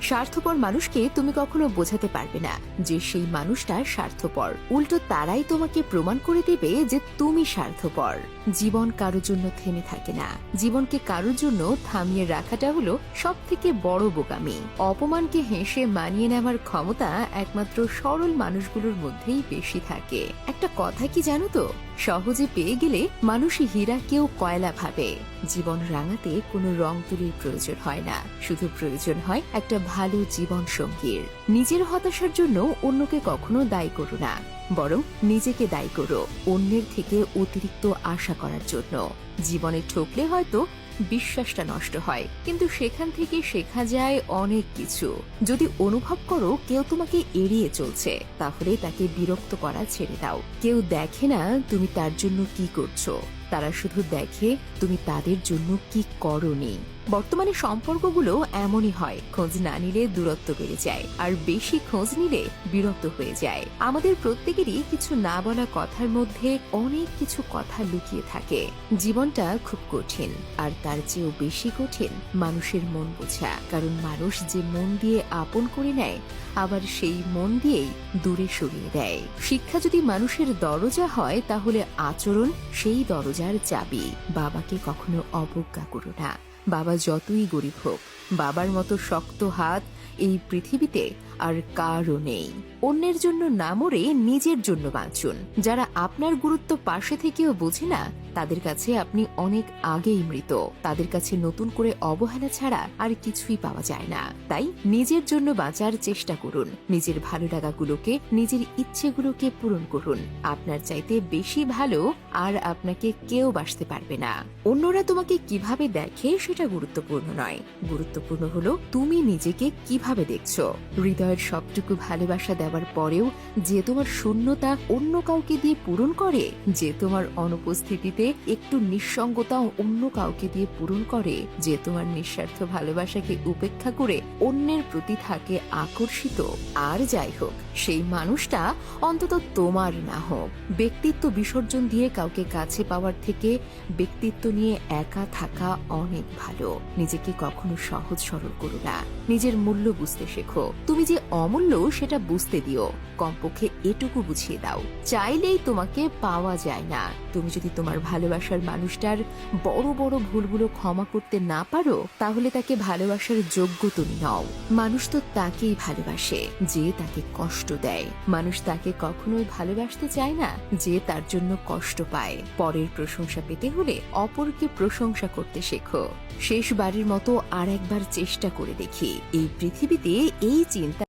স্বার্থপর মানুষকে তুমি কখনো বোঝাতে পারবে না যে সেই মানুষটা স্বার্থপর। উল্টো তারাই তোমাকে প্রমাণ করে দেবে যে তুমি স্বার্থপর। জীবন কারোর জন্য থেমে থাকে না। জীবনকে কারোর জন্য থামিয়ে রাখাটা হলো সব থেকে বড় বোকামি। অপমানকে হেসে মানিয়ে নেওয়ার ক্ষমতা একমাত্র সরল মানুষগুলোর মধ্যেই বেশি থাকে। একটা কথা কি জানো তো, সহজে পেয়ে গেলে মানুষই হীরা কেউ কয়লা ভাবে। জীবন রাঙাতে কোনো রং তুলির প্রয়োজন হয় না, শুধু প্রয়োজন হয় একটা ভালো জীবন সঙ্গীর। নিজের হতাশার জন্য অন্যকে কখনো দায়ী করো না, বরং নিজেকে দায়ী করো অন্যের থেকে অতিরিক্ত আশা করার জন্য। জীবনে ঠকলে হয়তো বিশ্বাসটা নষ্ট হয়, কিন্তু সেখান থেকে শেখা যায় অনেক কিছু। যদি অনুভব করো কেউ তোমাকে এড়িয়ে চলছে, তাহলে তাকে বিরক্ত করা ছেড়ে দাও। কেউ দেখে না তুমি তার জন্য কি করছো, তারা শুধু দেখে তুমি তাদের জন্য কি করোনি। বর্তমানে সম্পর্কগুলো এমনই হয়, খোঁজ না নিলে দূরত্ব বেড়ে যায়, আর বেশি খোঁজ নিলে বিরক্ত হয়ে যায়। আমাদের প্রত্যেকেরই কিছু না বলা কথার মধ্যে অনেক কিছু কথা লুকিয়ে থাকে। জীবনটা খুব কঠিন, আর তার চেয়েও বেশি কঠিন মানুষের মন বোঝা। কারণ মানুষ যে মন দিয়ে আপন করে নেয়, আবার সেই মন দিয়েই দূরে সরিয়ে দেয়। শিক্ষা যদি মানুষের দরজা হয়, তাহলে আচরণ সেই দরজার চাবি। বাবাকে কখনো অবজ্ঞা করো না, বাবা যতই গরিব হোক। বাবার মতো শক্ত হাত এই পৃথিবীতে আর কারও নেই। অন্যের জন্য না মরে নিজের জন্য বাঁচুন। যারা আপনার গুরুত্ব পাশে থেকেও বোঝে না, তাদের কাছে আপনি অনেক আগেই মৃত। তাদের কাছে নতুন করে অবহেলা ছাড়া আর কিছুই পাওয়া যায় না। তাই নিজের জন্য বাঁচার চেষ্টা করুন। নিজের ভালো লাগাগুলোকে, নিজের ইচ্ছেগুলোকে পূরণ করুন। আপনার চাইতে বেশি ভালো আর আপনাকে কেউ বাসতে পারবে না। অন্যরা তোমাকে কিভাবে দেখে সেটা গুরুত্বপূর্ণ নয়, গুরুত্বপূর্ণ হলো তুমি নিজেকে কিভাবে দেখছো। হৃদয়ের সবটুকু ভালোবাসা দেওয়ার পরেও যে তোমার শূন্যতা অন্য কাউকে দিয়ে পূরণ করে, যে তোমার অনুপস্থিতিতে একটু নিঃসঙ্গতা অন্য কাউকে দিয়ে পূরণ করে, যে তোমার নিঃস্বার্থ ভালোবাসাকে উপেক্ষা করে অন্যের প্রতি থাকে আকর্ষিত, আর যাই হোক সেই মানুষটা অন্তত তোমার না হোক। ব্যক্তিত্ব বিসর্জন দিয়ে কাউকে কাছে পাওয়ার থেকে ব্যক্তিত্ব নিয়ে একা থাকা অনেক ভালো। নিজেকে কখনো সহজ সরল করো না, নিজের মূল্য বুঝতে শেখো। তুমি যে অমূল্য সেটা বুঝতে দিও, কমপক্ষে এটুকু বুঝিয়ে দাও। চাইলেই তোমাকে পাওয়া যায় না। তুমি যদি তোমার ভালোবাসার মানুষটার বড় বড় ভুলগুলো ক্ষমা করতে না পারো, তাহলে তাকে ভালোবাসার যোগ্য তুমি নও। মানুষ তো তাকেই ভালোবাসে যে তাকে কষ্ট দেয়। মানুষ তাকে কখনোই ভালোবাসতে চায় না যে তার জন্য কষ্ট পায়। পরের প্রশংসা পেতে হলে অপরকে প্রশংসা করতে শেখো। শেষবারের মতো আর একবার চেষ্টা করে দেখি। এই পৃথিবীতে এই চিন্তা